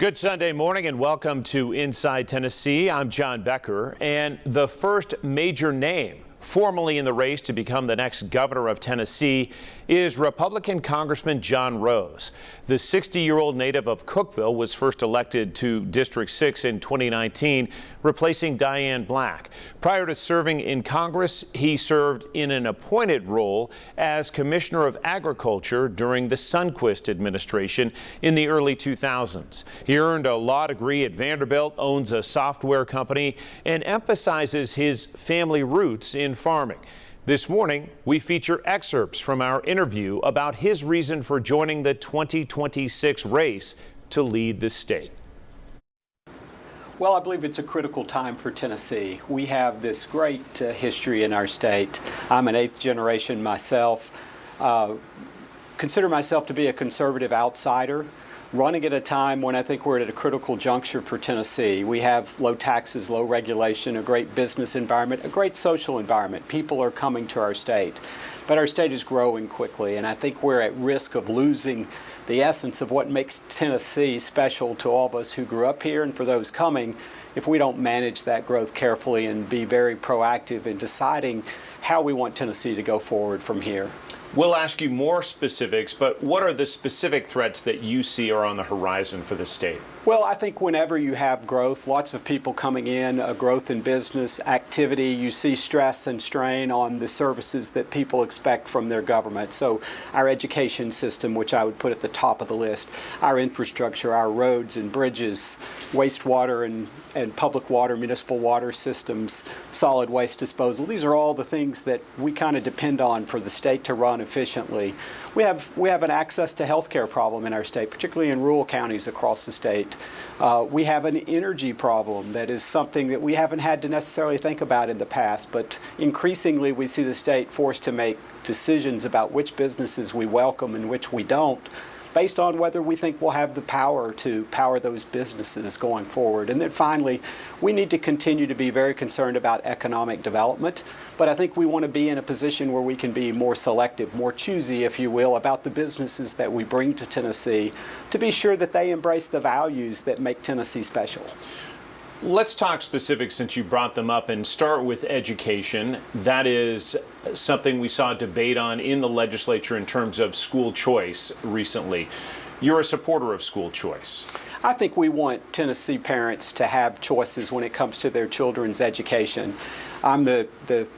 Good Sunday morning and welcome to Inside Tennessee. I'm John Becker, and the first major name formally in the race to become the next governor of Tennessee is Republican Congressman John Rose. The 60-year-old native of Cookeville was first elected to District 6 in 2019, replacing Diane Black. Prior to serving in Congress, he served in an appointed role as Commissioner of Agriculture during the Sundquist administration in the early 2000s. He earned a law degree at Vanderbilt, owns a software company, and emphasizes his family roots in farming. This morning, we feature excerpts from our interview about his reason for joining the 2026 race to lead the state. Well, I believe it's a critical time for Tennessee. We have this great history in our state. I'm an eighth generation myself. Consider myself to be a conservative outsider, running at a time when I think we're at a critical juncture for Tennessee. We have low taxes, low regulation, a great business environment, a great social environment. People are coming to our state, but our state is growing quickly, and I think we're at risk of losing the essence of what makes Tennessee special to all of us who grew up here and for those coming if we don't manage that growth carefully and be very proactive in deciding how we want Tennessee to go forward from here. We'll ask you more specifics, but what are the specific threats that you see are on the horizon for the state? Well, I think whenever you have growth, lots of people coming in, growth in business activity, you see stress and strain on the services that people expect from their government. So our education system, which I would put at the top of the list, our infrastructure, our roads and bridges, wastewater and public water, municipal water systems, solid waste disposal. These are all the things that we kind of depend on for the state to run efficiently. We have an access to health care problem in our state, particularly in rural counties across the state. We have an energy problem that is something that we haven't had to necessarily think about in the past, but increasingly we see the state forced to make decisions about which businesses we welcome and which we don't, based on whether we think we'll have the power to power those businesses going forward. And then finally, we need to continue to be very concerned about economic development, but I think we want to be in a position where we can be more selective, more choosy, if you will, about the businesses that we bring to Tennessee to be sure that they embrace the values that make Tennessee special. Let's talk specifics since you brought them up and start with education. That is something we saw a debate on in the legislature in terms of school choice recently. You're a supporter of school choice. I think we want Tennessee parents to have choices when it comes to their children's education. I'm the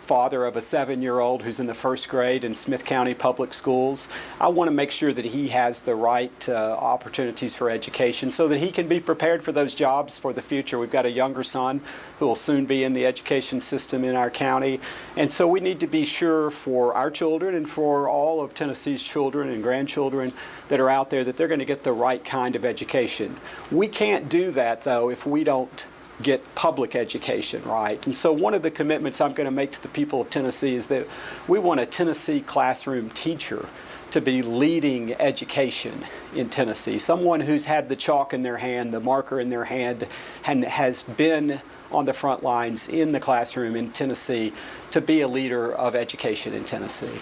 father of a 7-year-old who's in the first grade in Smith County Public Schools. I want to make sure that he has the right opportunities for education so that he can be prepared for those jobs for the future. We've got a younger son who will soon be in the education system in our county. And so we need to be sure for our children and for all of Tennessee's children and grandchildren that are out there that they're going to get the right kind of education. We can't do that, though, if we don't get public education right. And so one of the commitments I'm going to make to the people of Tennessee is that we want a Tennessee classroom teacher to be leading education in Tennessee, someone who's had the chalk in their hand, the marker in their hand, and has been on the front lines in the classroom in Tennessee to be a leader of education in Tennessee.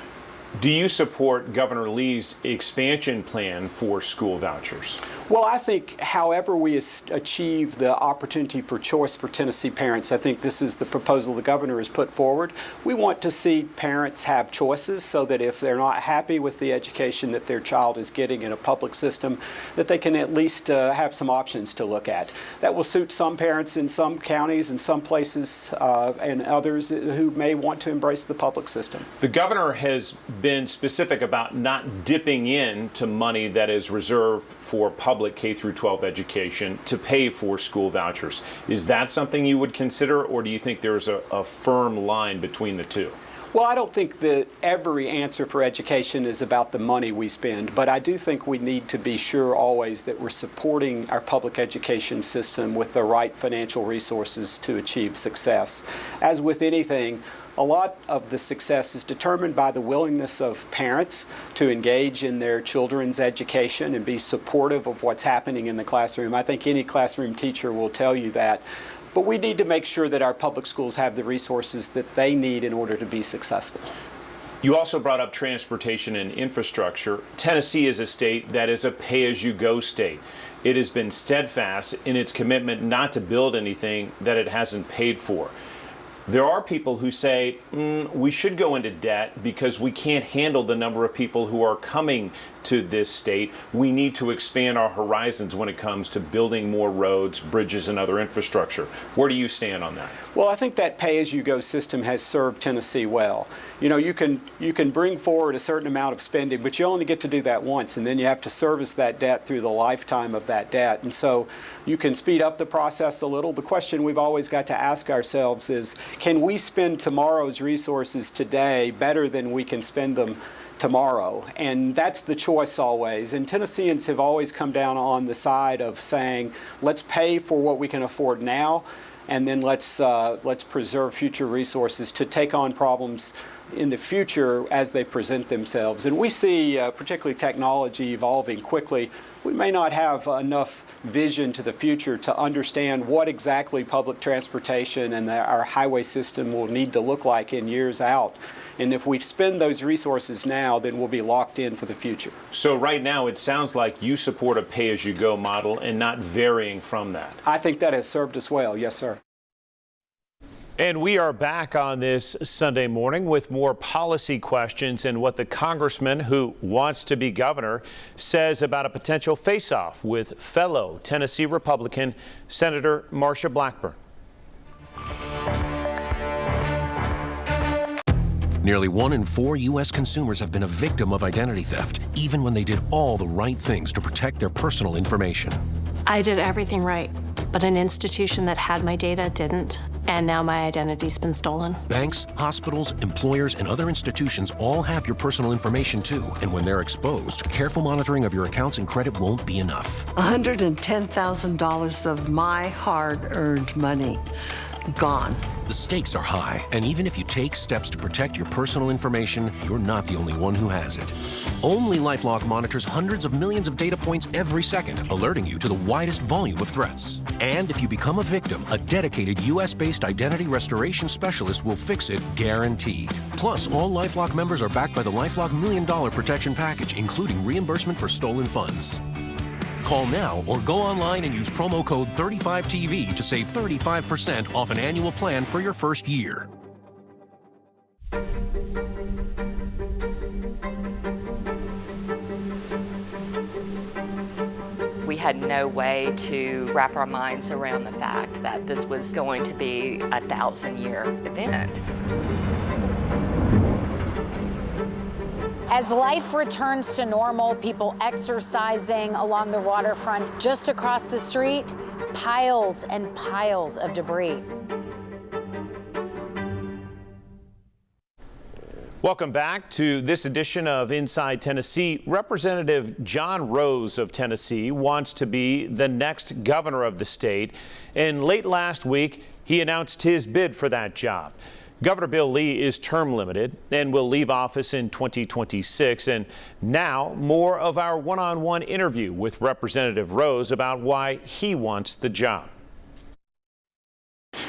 Do you support Governor Lee's expansion plan for school vouchers? Well, I think however we achieve the opportunity for choice for Tennessee parents, I think this is the proposal the governor has put forward. We want to see parents have choices so that if they're not happy with the education that their child is getting in a public system, that they can at least have some options to look at. That will suit some parents in some counties and some places and others who may want to embrace the public system. The governor has been specific about not dipping into money that is reserved for public K through 12 education to pay for school vouchers. Is that something you would consider, or do you think there's a firm line between the two? Well, I don't think that every answer for education is about the money we spend, but I do think we need to be sure always that we're supporting our public education system with the right financial resources to achieve success. As with anything, a lot of the success is determined by the willingness of parents to engage in their children's education and be supportive of what's happening in the classroom. I think any classroom teacher will tell you that. But we need to make sure that our public schools have the resources that they need in order to be successful. You also brought up transportation and infrastructure. Tennessee is a state that is a pay-as-you-go state. it has been steadfast in its commitment not to build anything that it hasn't paid for. There are people who say we should go into debt because we can't handle the number of people who are coming to this state. We need to expand our horizons when it comes to building more roads, bridges, and other infrastructure. Where do you stand on that? Well, I think that pay-as-you-go system has served Tennessee well. You know, you can bring forward a certain amount of spending, but you only get to do that once, and then you have to service that debt through the lifetime of that debt. And so you can speed up the process a little. The question we've always got to ask ourselves is, can we spend tomorrow's resources today better than we can spend them tomorrow? And that's the choice always. And Tennesseans have always come down on the side of saying, let's pay for what we can afford now, and then let's preserve future resources to take on problems in the future as they present themselves. And we see, particularly technology evolving quickly. We may not have enough vision to the future to understand what exactly public transportation and our highway system will need to look like in years out. And if we spend those resources now, then we'll be locked in for the future. So right now, it sounds like you support a pay-as-you-go model and not varying from that. I think that has served us well, yes, sir. And we are back on this Sunday morning with more policy questions and what the congressman who wants to be governor says about a potential face-off with fellow Tennessee Republican Senator Marsha Blackburn. Nearly 1 in 4 U.S. consumers have been a victim of identity theft, even when they did all the right things to protect their personal information. I did everything right, but an institution that had my data didn't, and now my identity's been stolen. Banks, hospitals, employers, and other institutions all have your personal information too, and when they're exposed, careful monitoring of your accounts and credit won't be enough. $110,000 of my hard-earned money gone. The stakes are high, and even if you take steps to protect your personal information, you're not the only one who has it. Only LifeLock monitors hundreds of millions of data points every second, alerting you to the widest volume of threats. And if you become a victim, a dedicated U.S.-based identity restoration specialist will fix it, guaranteed. Plus, all LifeLock members are backed by the LifeLock $1 Million Protection Package, including reimbursement for stolen funds. Call now or go online and use promo code 35TV to save 35% off an annual plan for your first year. We had no way to wrap our minds around the fact that this was going to be a 1,000-year event. As life returns to normal, people exercising along the waterfront just across the street, piles and piles of debris. Welcome back to this edition of Inside Tennessee. Representative John Rose of Tennessee wants to be the next governor of the state, and late last week he announced his bid for that job. Governor Bill Lee is term limited and will leave office in 2026. And now more of our one-on-one interview with Representative Rose about why he wants the job.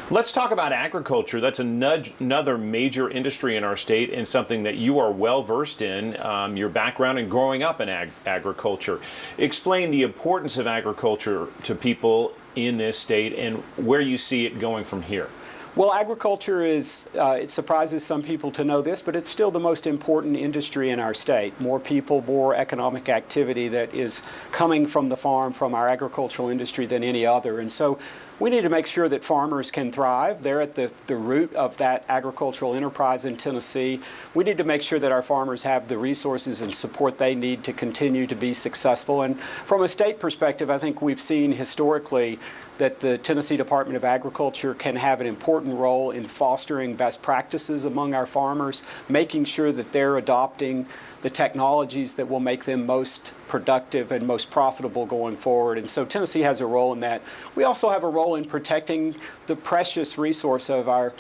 Let's talk about agriculture. That's another major industry in our state and something that you are well versed in, your background in growing up in agriculture. Explain the importance of agriculture to people in this state and where you see it going from here. Well, agriculture is, it surprises some people to know this, but it's still the most important industry in our state. More people, more economic activity that is coming from the farm, from our agricultural industry than any other. And so we need to make sure that farmers can thrive. They're at the root of that agricultural enterprise in Tennessee. We need to make sure that our farmers have the resources and support they need to continue to be successful. And from a state perspective, I think we've seen historically that the Tennessee Department of Agriculture can have an important role in fostering best practices among our farmers, making sure that they're adopting the technologies that will make them most productive and most profitable going forward. And so Tennessee has a role in that. We also have a role in protecting the precious resource of our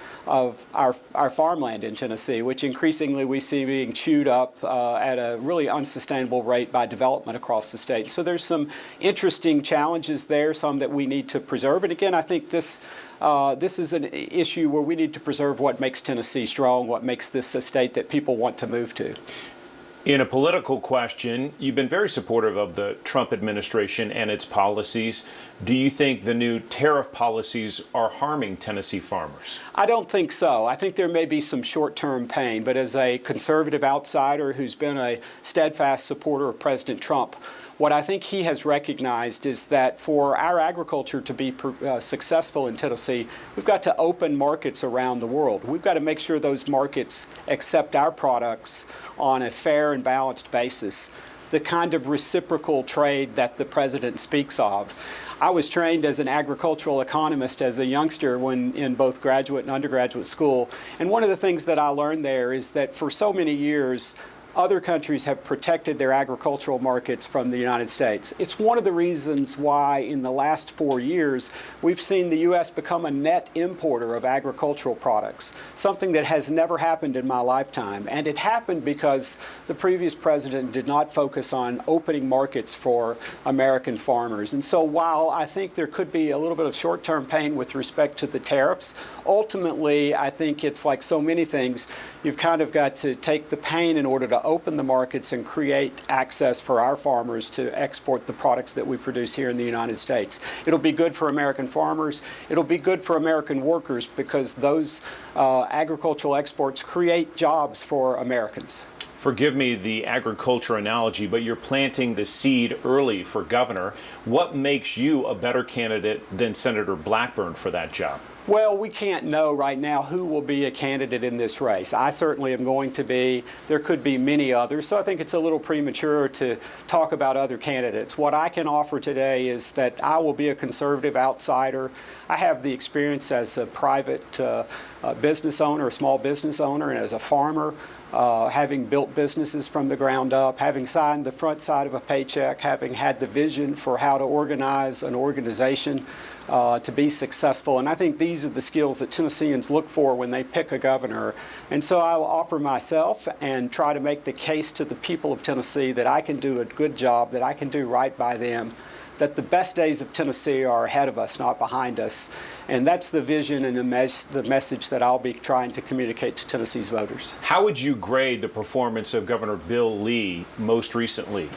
farmland in Tennessee, which increasingly we see being chewed up at a really unsustainable rate by development across the state. So there's some interesting challenges there, some that we need to preserve. And again, I think this is an issue where we need to preserve what makes Tennessee strong, what makes this a state that people want to move to. In a political question, you've been very supportive of the Trump administration and its policies. Do you think the new tariff policies are harming Tennessee farmers? I don't think so. I think there may be some short-term pain, but as a conservative outsider who's been a steadfast supporter of President Trump, what I think he has recognized is that for our agriculture to be successful in Tennessee, we've got to open markets around the world. We've got to make sure those markets accept our products on a fair and balanced basis, the kind of reciprocal trade that the president speaks of. I was trained as an agricultural economist as a youngster when in both graduate and undergraduate school, and one of the things that I learned there is that for so many years, other countries have protected their agricultural markets from the United States. It's one of the reasons why in the last 4 years we've seen the U.S. become a net importer of agricultural products, something that has never happened in my lifetime. And it happened because the previous president did not focus on opening markets for American farmers. And so while I think there could be a little bit of short-term pain with respect to the tariffs, ultimately I think it's like so many things, you've kind of got to take the pain in order to open the markets and create access for our farmers to export the products that we produce here in the United States. It'll be good for American farmers. It'll be good for American workers because those agricultural exports create jobs for Americans. Forgive me the agriculture analogy, but you're planting the seed early for governor. What makes you a better candidate than Senator Blackburn for that job? Well, we can't know right now who will be a candidate in this race. I certainly am going to be. There could be many others, so I think it's a little premature to talk about other candidates. What I can offer today is that I will be a conservative outsider. I have the experience as a private business owner, a small business owner, and as a farmer, having built businesses from the ground up, having signed the front side of a paycheck, having had the vision for how to organize an organization to be successful. And I think these are the skills that Tennesseans look for when they pick a governor. And so I will offer myself and try to make the case to the people of Tennessee that I can do a good job, that I can do right by them, that the best days of Tennessee are ahead of us, not behind us. And that's the vision and the message that I'll be trying to communicate to Tennessee's voters. How would you grade the performance of Governor Bill Lee most recently?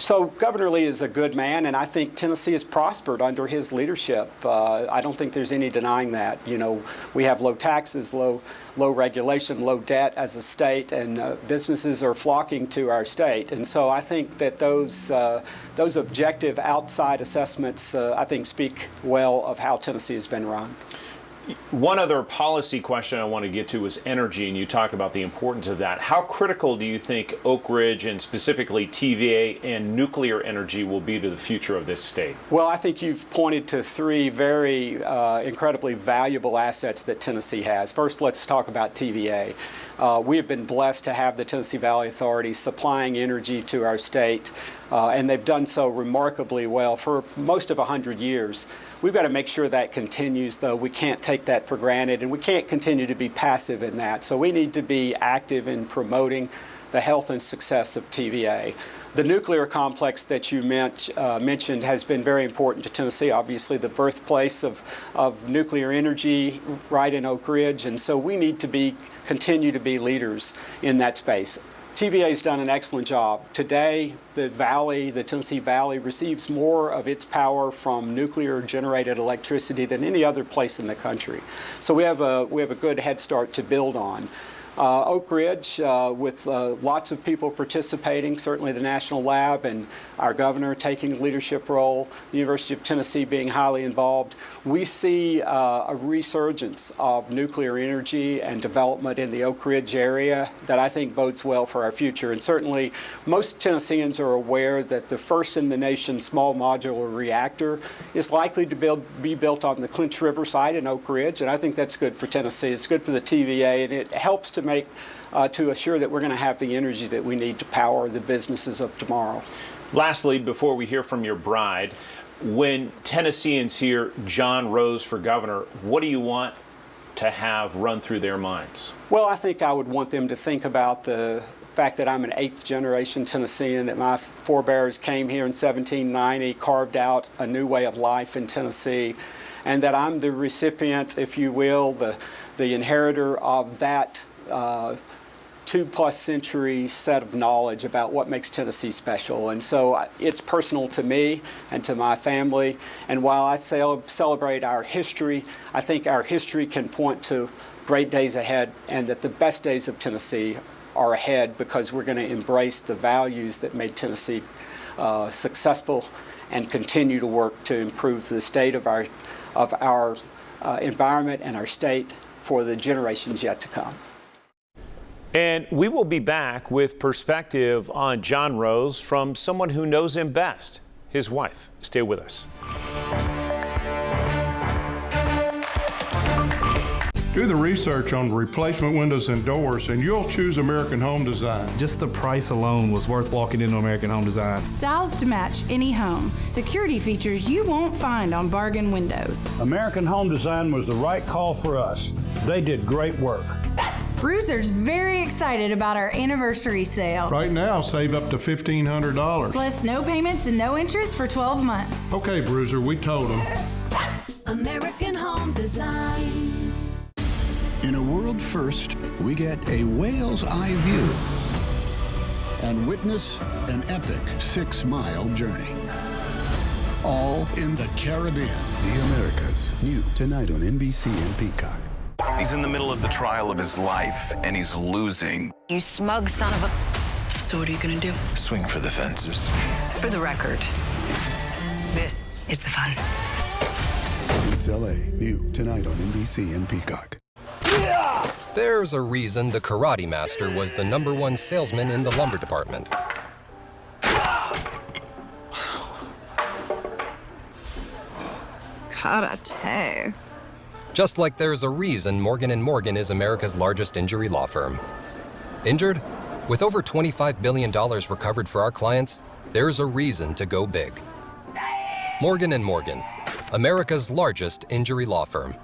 So Governor Lee is a good man, and I think Tennessee has prospered under his leadership. I don't think there's any denying that. You know, we have low taxes, low regulation, low debt as a state, and businesses are flocking to our state. And so I think that those objective outside assessments, I think, speak well of how Tennessee has been run. One other policy question I want to get to is energy, and you talked about the importance of that. How critical do you think Oak Ridge and specifically TVA and nuclear energy will be to the future of this state? Well, I think you've pointed to three very incredibly valuable assets that Tennessee has. First, let's talk about TVA. We have been blessed to have the Tennessee Valley Authority supplying energy to our state, and they've done so remarkably well for most of 100 years. We've got to make sure that continues, though. We can't take that for granted, and we can't continue to be passive in that. So we need to be active in promoting the health and success of TVA. The nuclear complex that you mentioned has been very important to Tennessee, obviously the birthplace of nuclear energy right in Oak Ridge, and so we need to continue to be leaders in that space. TVA has done an excellent job. Today, the Tennessee Valley, receives more of its power from nuclear-generated electricity than any other place in the country. So we have a good head start to build on. Oak Ridge, with lots of people participating, certainly the National Lab and our governor taking a leadership role, the University of Tennessee being highly involved, we see a resurgence of nuclear energy and development in the Oak Ridge area that I think bodes well for our future. And certainly most Tennesseans are aware that the first in the nation small modular reactor is likely to be built on the Clinch River site in Oak Ridge, and I think that's good for Tennessee. It's good for the TVA, and it helps to assure that we're going to have the energy that we need to power the businesses of tomorrow. Lastly, before we hear from your bride, when Tennesseans hear John Rose for governor, what do you want to have run through their minds? Well, I think I would want them to think about the fact that I'm an 8th generation Tennessean, that my forebears came here in 1790, carved out a new way of life in Tennessee, and that I'm the recipient, if you will, the inheritor of that 2+ century set of knowledge about what makes Tennessee special. And so it's personal to me and to my family. And while I celebrate our history, I think our history can point to great days ahead, and that the best days of Tennessee are ahead, because we're going to embrace the values that made Tennessee successful and continue to work to improve the state of our environment and our state for the generations yet to come. And we will be back with perspective on John Rose from someone who knows him best, his wife. Stay with us. Do the research on replacement windows and doors, and you'll choose American Home Design. Just the price alone was worth walking into American Home Design. Styles to match any home. Security features you won't find on Bargain Windows. American Home Design was the right call for us. They did great work. Bruiser's very excited about our anniversary sale. Right now, save up to $1,500. Plus no payments and no interest for 12 months. Okay, Bruiser, we told them. American Home Design. In a world first, we get a whale's eye view and witness an epic 6-mile journey. All in the Caribbean. The Americas, new tonight on NBC and Peacock. He's in the middle of the trial of his life, and he's losing. You smug son of a... So what are you gonna do? Swing for the fences. For the record, this is the fun. Suits LA, new tonight on NBC and Peacock. There's a reason the Karate Master was the #1 salesman in the lumber department. Karate. Just like there's a reason Morgan & Morgan is America's largest injury law firm. Injured? With over $25 billion recovered for our clients, there's a reason to go big. Morgan & Morgan, America's largest injury law firm.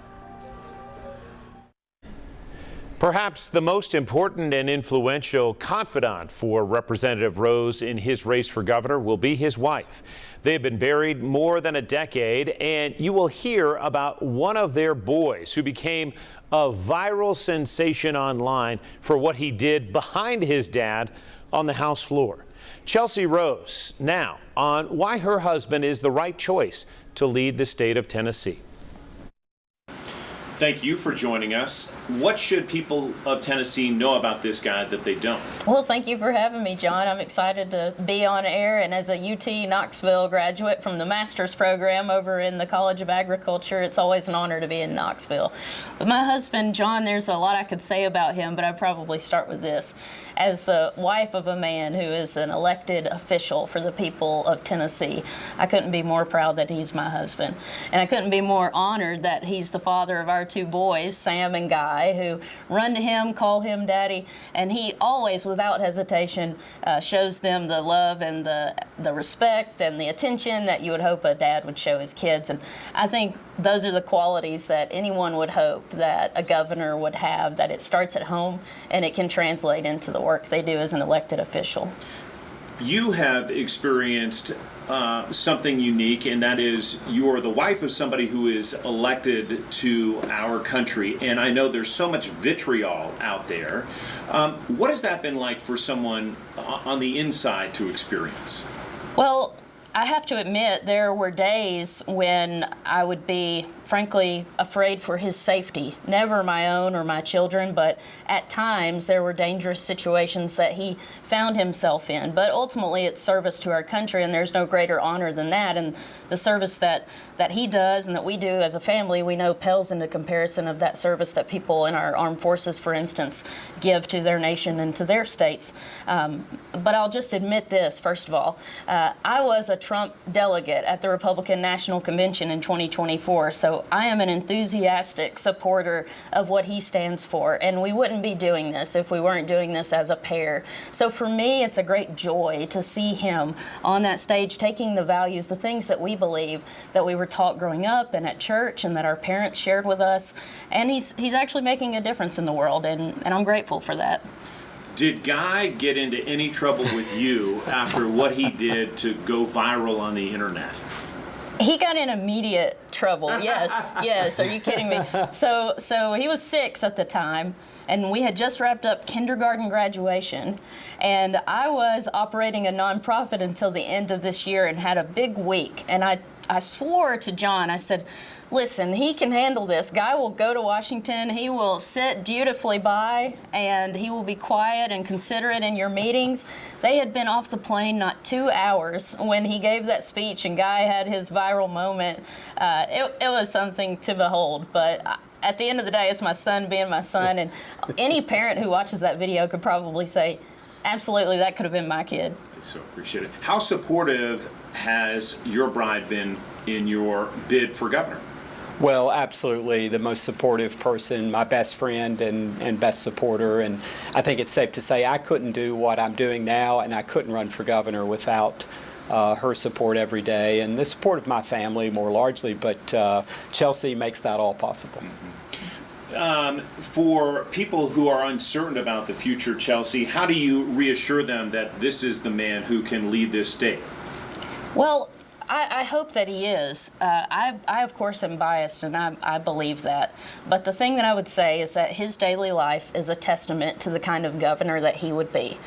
Perhaps the most important and influential confidant for Representative Rose in his race for governor will be his wife. They have been married more than a decade, and you will hear about one of their boys who became a viral sensation online for what he did behind his dad on the House floor. Chelsea Rose now on why her husband is the right choice to lead the state of Tennessee. Thank you for joining us. What should people of Tennessee know about this guy that they don't? Well, thank you for having me, John. I'm excited to be on air, and as a UT Knoxville graduate from the master's program over in the College of Agriculture, it's always an honor to be in Knoxville. But my husband, John, there's a lot I could say about him, but I'd probably start with this. As the wife of a man who is an elected official for the people of Tennessee, I couldn't be more proud that he's my husband. And I couldn't be more honored that he's the father of our 2 boys, Sam and Guy, who run to him, call him daddy, and he always, without hesitation, shows them the love and the respect and the attention that you would hope a dad would show his kids. And I think those are the qualities that anyone would hope that a governor would have, that it starts at home and it can translate into the work they do as an elected official. You have experienced something unique, and that is you're the wife of somebody who is elected to our country, and I know there's so much vitriol out there. What has that been like for someone on the inside to experience? Well, I have to admit there were days when I would be, frankly, afraid for his safety. Never my own or my children, but at times there were dangerous situations that he found himself in. But ultimately it's service to our country, and there's no greater honor than that. And the service that he does and that we do as a family, we know pales into comparison of that service that people in our armed forces, for instance, give to their nation and to their states. But I'll just admit this, first of all. I was a Trump delegate at the Republican National Convention in 2024, so I am an enthusiastic supporter of what he stands for, and we wouldn't be doing this if we weren't doing this as a pair. So for me, it's a great joy to see him on that stage taking the values, the things that we believe, that we were taught growing up and at church and that our parents shared with us, and he's actually making a difference in the world, and I'm grateful for that. Did Guy get into any trouble with you after what he did to go viral on the internet? He got in immediate trouble. Yes, yes. Are you kidding me? So he was 6 at the time, and we had just wrapped up kindergarten graduation, and I was operating a nonprofit until the end of this year and had a big week. And I swore to John, I said, listen, he can handle this. Guy will go to Washington. He will sit dutifully by, and he will be quiet and considerate in your meetings. They had been off the plane not 2 hours when he gave that speech, and Guy had his viral moment. It was something to behold, but at the end of the day, it's my son being my son, and any parent who watches that video could probably say, absolutely, that could have been my kid. I so appreciate it. How supportive has your bride been in your bid for governor? Well, absolutely the most supportive person, my best friend and best supporter. And I think it's safe to say I couldn't do what I'm doing now, and I couldn't run for governor without her support every day, and the support of my family more largely, but Chelsea makes that all possible. For people who are uncertain about the future, Chelsea, how do you reassure them that this is the man who can lead this state? Well, I hope that he is. I of course, am biased, and I believe that. But the thing that I would say is that his daily life is a testament to the kind of governor that he would be.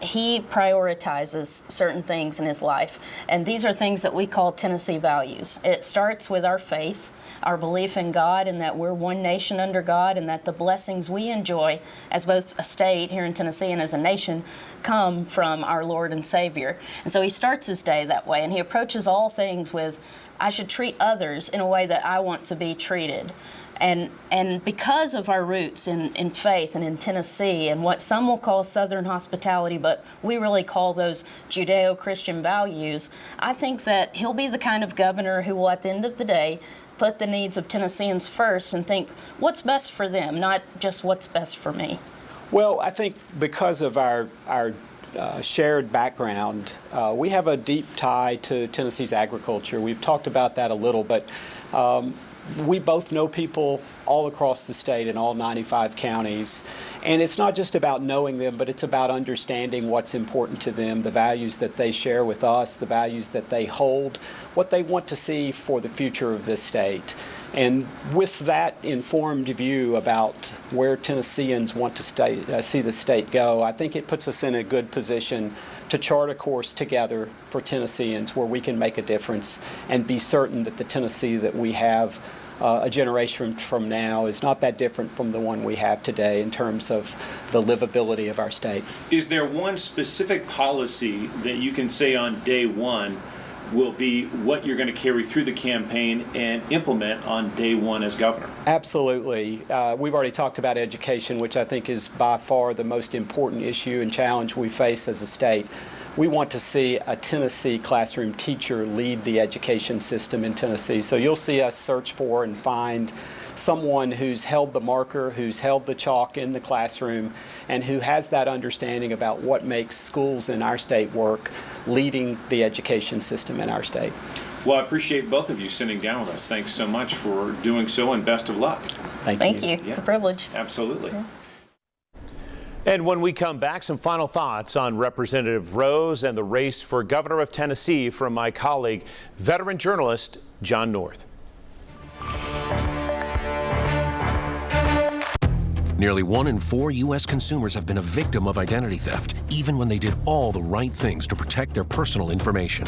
He prioritizes certain things in his life, and these are things that we call Tennessee values. It starts with our faith, our belief in God, and that we're one nation under God, and that the blessings we enjoy as both a state here in Tennessee and as a nation come from our Lord and Savior. And so he starts his day that way, and he approaches all things with, I should treat others in a way that I want to be treated. And because of our roots in faith and in Tennessee and what some will call Southern hospitality, but we really call those Judeo-Christian values, I think that he'll be the kind of governor who will, at the end of the day, put the needs of Tennesseans first and think what's best for them, not just what's best for me. Well, I think because of our shared background, we have a deep tie to Tennessee's agriculture. We've talked about that a little, but we both know people all across the state in all 95 counties. And it's not just about knowing them, but it's about understanding what's important to them, the values that they share with us, the values that they hold, what they want to see for the future of this state. And with that informed view about where Tennesseans want to see the state go, I think it puts us in a good position to chart a course together for Tennesseans where we can make a difference and be certain that the Tennessee that we have a generation from now is not that different from the one we have today in terms of the livability of our state. Is there one specific policy that you can say on day one will be what you're going to carry through the campaign and implement on day one as governor? Absolutely. We've already talked about education, which I think is by far the most important issue and challenge we face as a state. We want to see a Tennessee classroom teacher lead the education system in Tennessee. So you'll see us search for and find someone who's held the marker, who's held the chalk in the classroom, and who has that understanding about what makes schools in our state work, leading the education system in our state. Well, I appreciate both of you sitting down with us. Thanks so much for doing so, and best of luck. Thank you. Yeah. It's a privilege. Absolutely. Yeah. And when we come back, some final thoughts on Representative Rose and the race for governor of Tennessee from my colleague, veteran journalist John North. Nearly 1 in 4 U.S. consumers have been a victim of identity theft, even when they did all the right things to protect their personal information.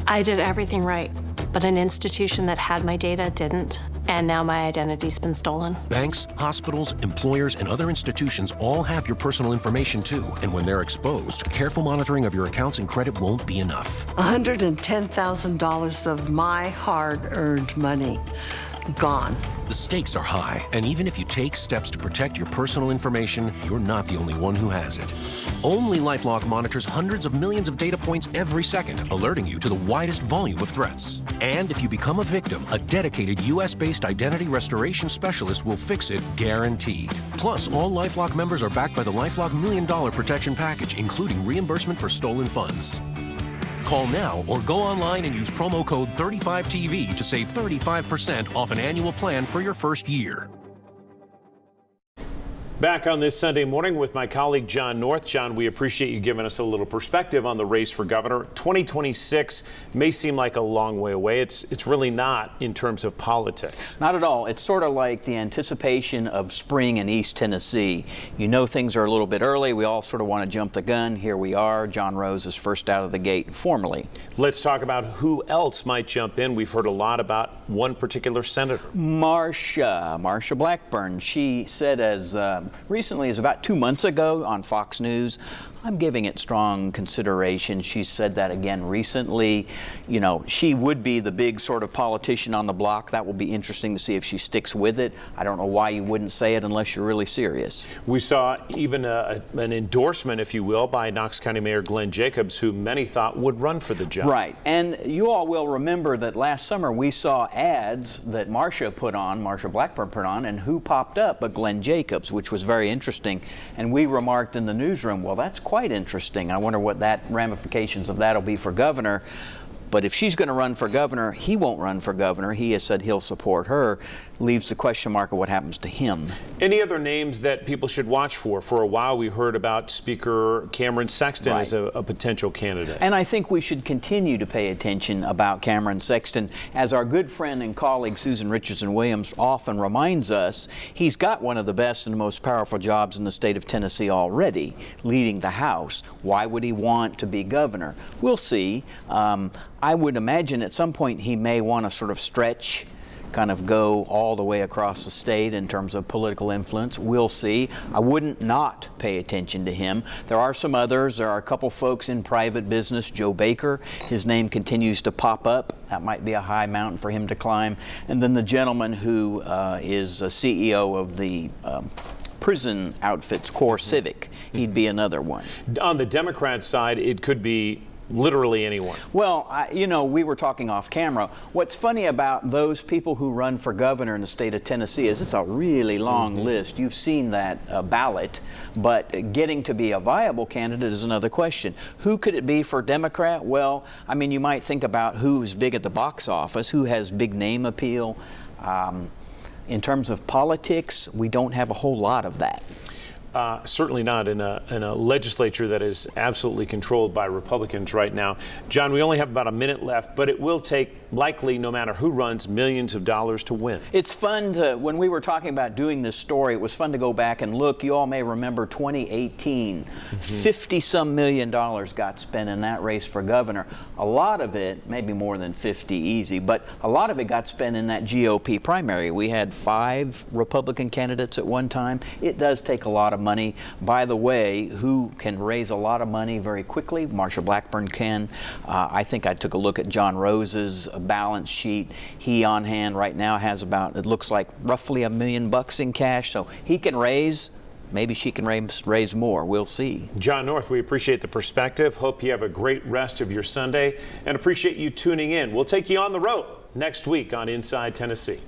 I did everything right, but an institution that had my data didn't, and now my identity's been stolen. Banks, hospitals, employers, and other institutions all have your personal information too, and when they're exposed, careful monitoring of your accounts and credit won't be enough. $110,000 of my hard-earned money gone. The stakes are high, and even if you take steps to protect your personal information, you're not the only one who has it. Only LifeLock monitors hundreds of millions of data points every second, alerting you to the widest volume of threats. And if you become a victim, a dedicated U.S.-based identity restoration specialist will fix it, guaranteed. Plus, all LifeLock members are backed by the LifeLock $1 Million Protection Package, including reimbursement for stolen funds. Call now or go online and use promo code 35TV to save 35% off an annual plan for your first year. Back on this Sunday morning with my colleague John North. John, we appreciate you giving us a little perspective on the race for governor. 2026 may seem like a long way away. It's really not in terms of politics. Not at all. It's sort of like the anticipation of spring in East Tennessee. You know things are a little bit early. We all sort of want to jump the gun. Here we are. John Rose is first out of the gate formally. Let's talk about who else might jump in. We've heard a lot about one particular senator. Marsha Blackburn. She said as recently as about 2 months ago on Fox News, I'm giving it strong consideration. She said that again recently. You know, she would be the big sort of politician on the block. That will be interesting to see if she sticks with it. I don't know why you wouldn't say it unless you're really serious. We saw even an endorsement, if you will, by Knox County Mayor Glenn Jacobs, who many thought would run for the job. Right. And you all will remember that last summer we saw ads that Marsha Blackburn put on, and who popped up but Glenn Jacobs, which was very interesting. And we remarked in the newsroom, well, that's quite interesting. I wonder what that ramifications of that will be for governor. But if she's going to run for governor, he won't run for governor. He has said he'll support her. Leaves the question mark of what happens to him. Any other names that people should watch for? For a while, we heard about Speaker Cameron Sexton as a potential candidate. And I think we should continue to pay attention about Cameron Sexton. As our good friend and colleague Susan Richardson Williams often reminds us, he's got one of the best and most powerful jobs in the state of Tennessee already, leading the House. Why would he want to be governor? We'll see. I would imagine at some point he may want to sort of stretch, kind of go all the way across the state in terms of political influence. We'll see. I wouldn't not pay attention to him. There are some others. There are a couple folks in private business. Joe Baker, his name continues to pop up. That might be a high mountain for him to climb. And then the gentleman who is a CEO of the prison outfits, Core Civic. He'd be another one. On the Democrat side, it could be literally anyone. Well, you know, we were talking off camera. What's funny about those people who run for governor in the state of Tennessee is it's a really long list. You've seen that ballot, but getting to be a viable candidate is another question. Who could it be for Democrat? Well, I mean, you might think about who's big at the box office, who has big name appeal. In terms of politics, we don't have a whole lot of that. Certainly not in a legislature that is absolutely controlled by Republicans right now. John, we only have about a minute left, but it will take, likely, no matter who runs, millions of dollars to win. It's fun to, when we were talking about doing this story, it was fun to go back and look. You all may remember 2018, 50-some million dollars got spent in that race for governor. A lot of it, maybe more than 50 easy, but a lot of it got spent in that GOP primary. We had 5 Republican candidates at one time. It does take a lot of money. By the way, who can raise a lot of money very quickly? Marsha Blackburn can. I think I took a look at John Rose's balance sheet. He on hand right now has about, it looks like roughly $1 million in cash. So he can raise. Maybe she can raise more. We'll see. John North, we appreciate the perspective. Hope you have a great rest of your Sunday and appreciate you tuning in. We'll take you on the road next week on Inside Tennessee.